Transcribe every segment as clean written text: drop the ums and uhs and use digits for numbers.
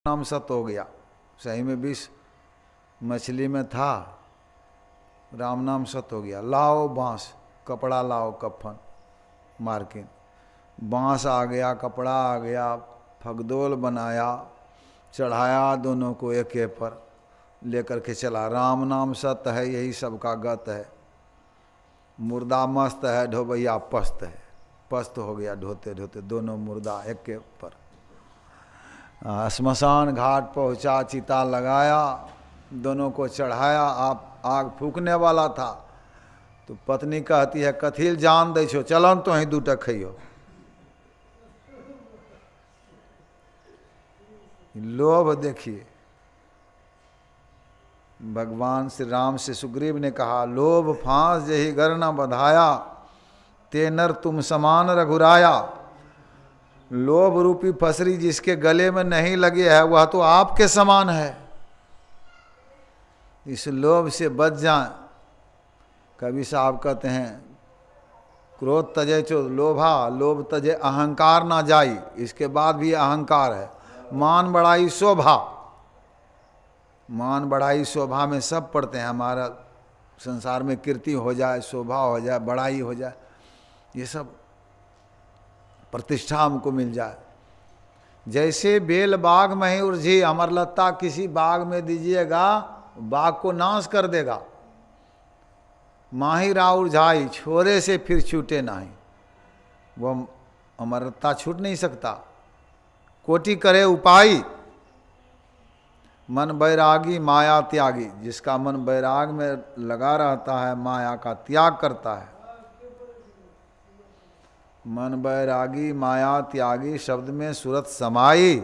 नाम सत हो गया। सही में विष मछली में था, राम नाम सत हो गया। लाओ बांस, कपड़ा लाओ, कफन मार्किन, बांस आ गया, कपड़ा आ गया, फगदोल बनाया, चढ़ाया दोनों को एक पर लेकर के चला। राम नाम सत है, यही सबका गत है। मुर्दा मस्त है, ढोबैया पस्त है। पस्त हो गया ढोते ढोते दोनों मुर्दा एक के पर। श्मशान घाट पहुंचा, चिता लगाया, दोनों को चढ़ाया। आप आग फूकने वाला था तो पत्नी कहती है कथिल जान दे छो, चलन तो ही दूटा खइयो। लोभ देखिए, भगवान श्री राम से सुग्रीव ने कहा लोभ फांस जही गर न बधाया, ते नर तुम समान रघुराया। लोभ रूपी फसरी जिसके गले में नहीं लगे है वह तो आपके समान है। इस लोभ से बच जाएं। कवि साहब कहते हैं क्रोध तजे चो लोभा, लोभ तजे अहंकार ना जाई। इसके बाद भी अहंकार है। मान बढ़ाई शोभा, मान बढ़ाई शोभा में सब पढ़ते हैं। हमारा संसार में कीर्ति हो जाए, शोभा हो जाए, बड़ाई हो जाए, ये सब प्रतिष्ठा हमको मिल जाए। जैसे बेल बाग में ही उलझी, अमरलता किसी बाग में दीजिएगा बाग को नाश कर देगा। माही राउर झाई, छोरे से फिर छूटे नहीं। वो अमरलता छूट नहीं सकता। कोटि करे उपाय, मन बैरागी माया त्यागी। जिसका मन बैराग में लगा रहता है, माया का त्याग करता है। मन बैरागी माया त्यागी, शब्द में सूरत समाई।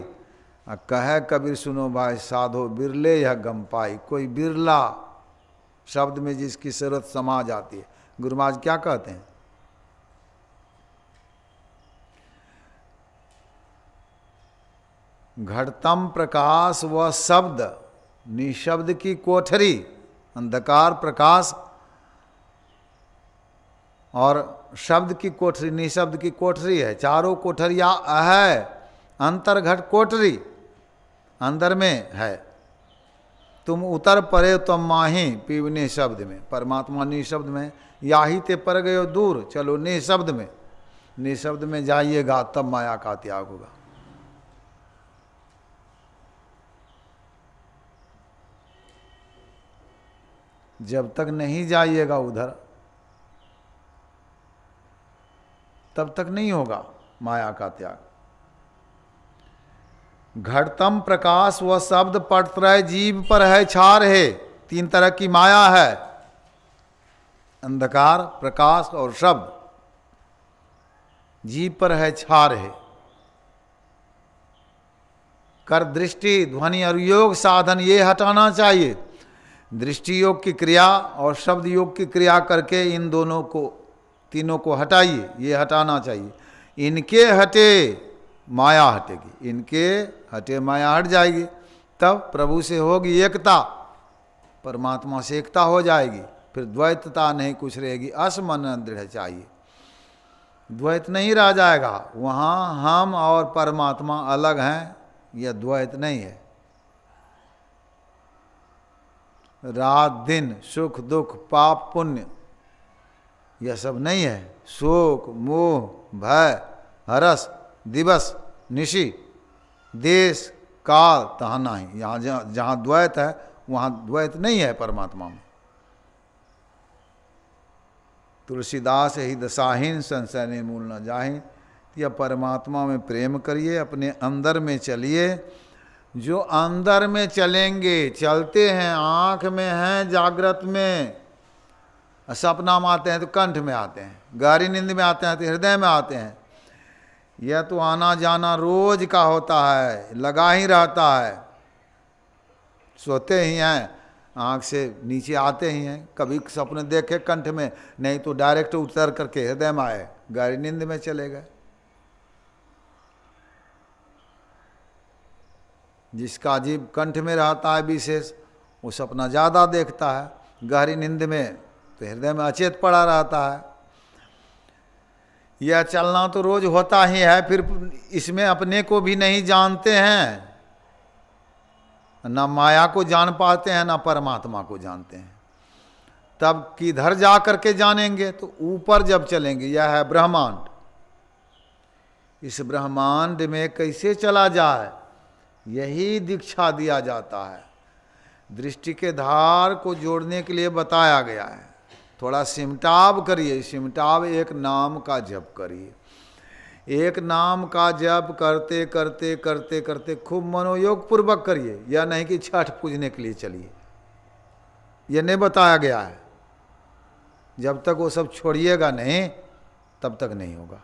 कहे कबीर सुनो भाई साधो, बिरले यह गम पाई। कोई बिरला शब्द में जिसकी सूरत समा जाती है। गुरु महाराज क्या कहते हैं, घटतम प्रकाश व शब्द, निशब्द की कोठरी। अंधकार प्रकाश और शब्द की कोठरी, निशब्द की कोठरी है। चारों कोठरिया है, अंतर्घट कोठरी अंदर में है। तुम उतर परे तुम माही पीवने शब्द में। परमात्मा निशब्द में, याही ते पर गयो दूर, चलो निशब्द में। निशब्द में जाइएगा तब माया का त्याग होगा। जब तक नहीं जाइएगा उधर तब तक नहीं होगा माया का त्याग। घटतम प्रकाश व शब्द पटत्रय, जीव पर है छार है। तीन तरह की माया है, अंधकार, प्रकाश और शब्द। जीव पर है छार है। कर दृष्टि, ध्वनि और योग साधन ये हटाना चाहिए। दृष्टि योग की क्रिया और शब्द योग की क्रिया करके इन दोनों को, तीनों को हटाइए, ये हटाना चाहिए। इनके हटे माया हटेगी, इनके हटे माया हट जाएगी। तब प्रभु से होगी एकता, परमात्मा से एकता हो जाएगी। फिर द्वैतता नहीं कुछ रहेगी। असमन दृढ़ चाहिए, द्वैत नहीं रह जाएगा। वहाँ हम और परमात्मा अलग हैं, यह द्वैत नहीं है। रात दिन, सुख दुख, पाप पुण्य, यह सब नहीं है। शोक मोह भय हरस, दिवस निशि, देश काल तहाँ नहीं। यहाँ जहाँ द्वैत है वहाँ द्वैत नहीं है परमात्मा में। तुलसीदास ही दशाहीन संशय ने मूल न जाहि। यह परमात्मा में प्रेम करिए, अपने अंदर में चलिए। जो अंदर में चलेंगे, चलते हैं, आँख में हैं, जागृत में, सपना में आते हैं तो कंठ में आते हैं, गहरी नींद में आते हैं तो हृदय में आते हैं। यह तो आना जाना रोज का होता है, लगा ही रहता है। सोते ही हैं, आँख से नीचे आते ही हैं। कभी सपने देखे कंठ में, नहीं तो डायरेक्ट उतर करके हृदय में आए, गहरी नींद में चले गए। जिसका जीव कंठ में रहता है विशेष, वो सपना ज़्यादा देखता है। गहरी नींद में तो हृदय में अचेत पड़ा रहता है। यह चलना तो रोज होता ही है। फिर इसमें अपने को भी नहीं जानते हैं। ना माया को जान पाते हैं ना परमात्मा को जानते हैं। तब किधर जा करके जानेंगे? तो ऊपर जब चलेंगे। यह है ब्रह्मांड। इस ब्रह्मांड में कैसे चला जाए, यही दीक्षा दिया जाता है। दृष्टि के धार को जोड़ने के लिए बताया गया है। थोड़ा सिमटाव करिए, सिमटाव एक नाम का जप करिए। एक नाम का जप करते करते करते करते खूब मनोयोग पूर्वक करिए। यह नहीं कि छठ पूजने के लिए चलिए, यह नहीं बताया गया है। जब तक वो सब छोड़िएगा नहीं तब तक नहीं होगा।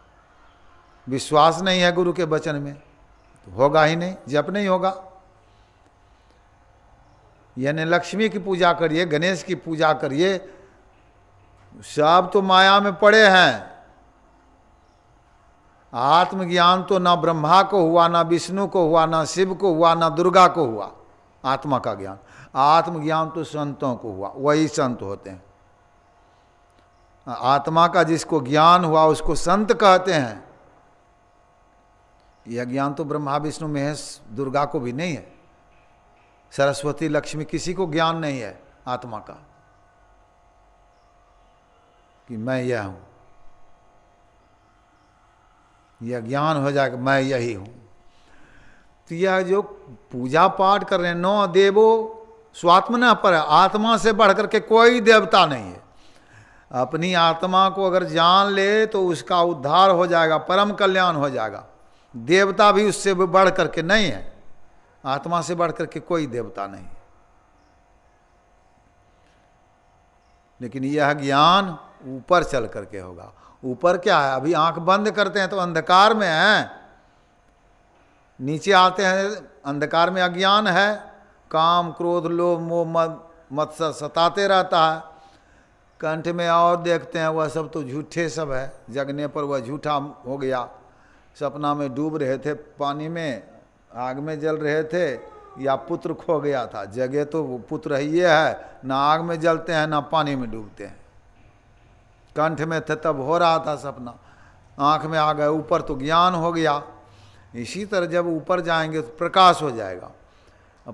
विश्वास नहीं है गुरु के वचन में तो होगा ही नहीं, जप नहीं होगा। यानी लक्ष्मी की पूजा करिए, गणेश की पूजा करिए, सब तो माया में पड़े हैं। आत्मज्ञान तो ना ब्रह्मा को हुआ, ना विष्णु को हुआ, ना शिव को हुआ, ना दुर्गा को हुआ आत्मा का ज्ञान। आत्मज्ञान तो संतों को हुआ, वही संत होते हैं। आत्मा का जिसको ज्ञान हुआ उसको संत कहते हैं। यह ज्ञान तो ब्रह्मा विष्णु महेश दुर्गा को भी नहीं है, सरस्वती लक्ष्मी किसी को ज्ञान नहीं है आत्मा का कि मैं यह हूं। यह ज्ञान हो जाएगा मैं यही हूं। तो यह जो पूजा पाठ कर रहे हैं, नो देवो स्वात्मना पर, आत्मा से बढ़कर के कोई देवता नहीं है। अपनी आत्मा को अगर जान ले तो उसका उद्धार हो जाएगा, परम कल्याण हो जाएगा। देवता भी उससे बढ़ करके नहीं है, आत्मा से बढ़ करके कोई देवता नहीं। लेकिन यह ज्ञान ऊपर चल करके होगा। ऊपर क्या है? अभी आंख बंद करते हैं तो अंधकार में है, नीचे आते हैं अंधकार में अज्ञान है। काम क्रोध लोभ मोह मत्सर सताते रहता है। कंठ में और देखते हैं वह सब तो झूठे सब है। जगने पर वह झूठा हो गया। सपना में डूब रहे थे, पानी में आग में जल रहे थे, या पुत्र खो गया था। जगह तो पुत्र ही है, ना आग में जलते हैं ना पानी में डूबते हैं। कंठ में थे तब हो रहा था सपना, आँख में आ गए, ऊपर तो ज्ञान हो गया। इसी तरह जब ऊपर जाएंगे तो प्रकाश हो जाएगा।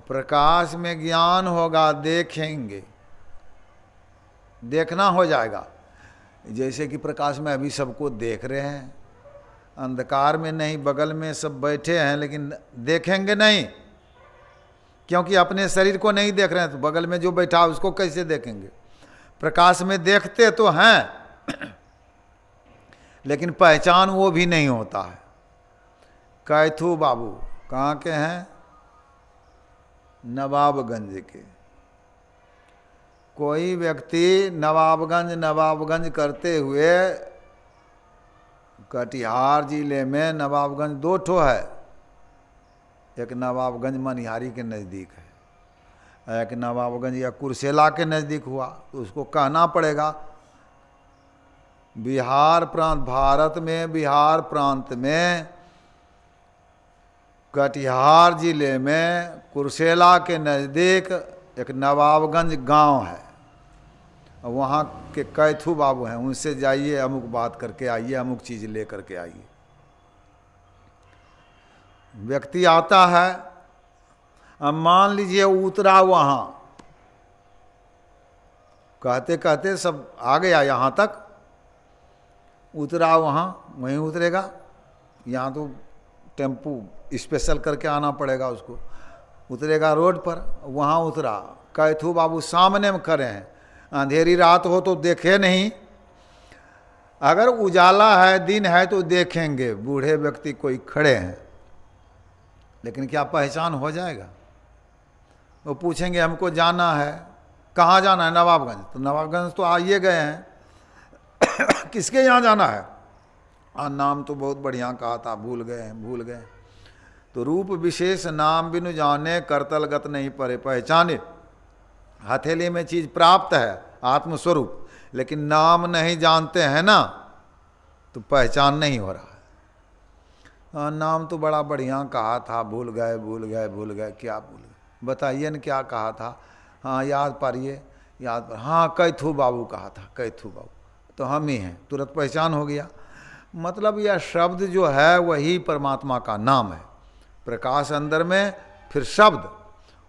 प्रकाश में ज्ञान होगा, देखेंगे, देखना हो जाएगा। जैसे कि प्रकाश में अभी सबको देख रहे हैं, अंधकार में नहीं, बगल में सब बैठे हैं लेकिन देखेंगे नहीं, क्योंकि अपने शरीर को नहीं देख रहे हैं। तो बगल में जो बैठा है उसको कैसे देखेंगे? प्रकाश में देखते तो हैं लेकिन पहचान वो भी नहीं होता है। कैथू बाबू कहाँ के हैं? नवाबगंज के। कोई व्यक्ति नवाबगंज करते हुए, कटिहार जिले में नवाबगंज 2 ठो है। एक नवाबगंज मनिहारी के नज़दीक है, एक नवाबगंज या कुर्सेला के नज़दीक हुआ। तो उसको कहना पड़ेगा बिहार प्रांत, भारत में बिहार प्रांत में कटिहार जिले में कुर्सेला के नज़दीक एक नवाबगंज गांव है। वहाँ के कैथू बाबू हैं, उनसे जाइए, अमुक बात करके आइए, अमुक चीज़ ले करके आइए। व्यक्ति आता है, अब मान लीजिए उतरा वहाँ, कहते कहते सब आ गया यहाँ तक, उतरा वहाँ, वहीं उतरेगा। यहाँ तो टेम्पू स्पेशल करके आना पड़ेगा उसको। उतरेगा रोड पर, वहाँ उतरा। कैथू बाबू सामने में खड़े हैं, अंधेरी रात हो तो देखे नहीं, अगर उजाला है दिन है तो देखेंगे बूढ़े व्यक्ति कोई खड़े हैं, लेकिन क्या पहचान हो जाएगा? वो पूछेंगे हमको जाना है, कहाँ जाना है? नवाबगंज। तो नवाबगंज तो आइए गए हैं किसके यहाँ जाना है? नाम तो बहुत बढ़िया कहा था, भूल गए। तो रूप विशेष नाम बिनु जाने, करतलगत नहीं परे पहचाने। हथेली में चीज प्राप्त है आत्मस्वरूप, लेकिन नाम नहीं जानते हैं ना, तो पहचान नहीं हो रहा है। नाम तो बड़ा बढ़िया कहा था, भूल गए। क्या भूल गए? बताइए न क्या कहा था? हाँ याद पारिए, याद पर। हाँ कैथू बाबू कहा था, कैथू बाबू। तो हम ही हैं, तुरंत पहचान हो गया। मतलब यह शब्द जो है वही परमात्मा का नाम है। प्रकाश अंदर में, फिर शब्द,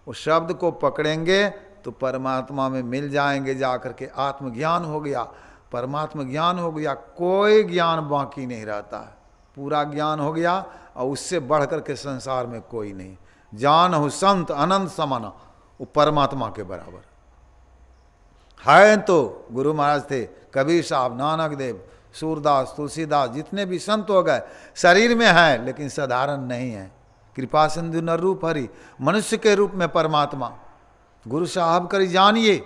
उस शब्द को पकड़ेंगे तो परमात्मा में मिल जाएंगे, जाकर के आत्मज्ञान हो गया, परमात्मा ज्ञान हो गया, कोई ज्ञान बाकी नहीं रहता है, पूरा ज्ञान हो गया और उससे बढ़ कर के संसार में कोई नहीं। जान हो संत अनंत समाना, वो परमात्मा के बराबर है। तो गुरु महाराज थे, कबीर साहब, नानक देव, सूरदास, तुलसीदास, जितने भी संत हो गए, शरीर में है लेकिन साधारण नहीं है। कृपा सिंधु नर रूप हरि, मनुष्य के रूप में परमात्मा। गुरु साहब करी जानिए,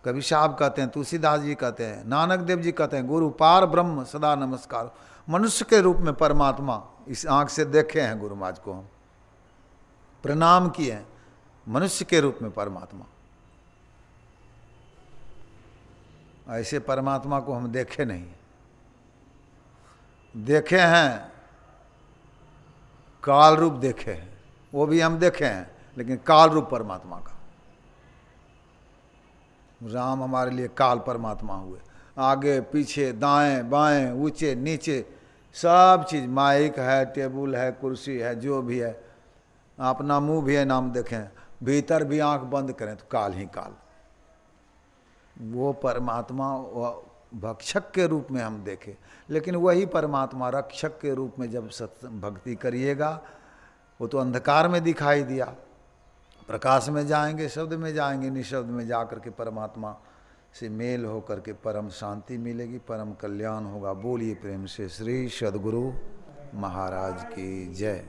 कबीर साहब कहते हैं, तुलसीदास जी कहते हैं, नानक देव जी कहते हैं, गुरु पार ब्रह्म सदा नमस्कार। मनुष्य के रूप में परमात्मा, इस आंख से देखे हैं गुरु महाराज को, हम प्रणाम किए हैं, मनुष्य के रूप में परमात्मा। ऐसे परमात्मा को हम देखे नहीं, देखे हैं काल रूप देखे हैं, वो भी हम देखे हैं, लेकिन काल रूप परमात्मा का। राम हमारे लिए काल परमात्मा हुए, आगे पीछे दाएं बाएं ऊंचे नीचे सब चीज़, माइक है, टेबल है, कुर्सी है, जो भी है, अपना मुंह भी है, नाम देखें, भीतर भी आंख बंद करें तो काल ही काल। वो परमात्मा भक्षक के रूप में हम देखे, लेकिन वही परमात्मा रक्षक के रूप में जब भक्ति करिएगा, वो तो अंधकार में दिखाई दिया, प्रकाश में जाएंगे, शब्द में जाएंगे, निशब्द में जा कर के परमात्मा से मेल हो करके परम शांति मिलेगी, परम कल्याण होगा। बोलिए प्रेम से श्री सद्गुरु महाराज की जय।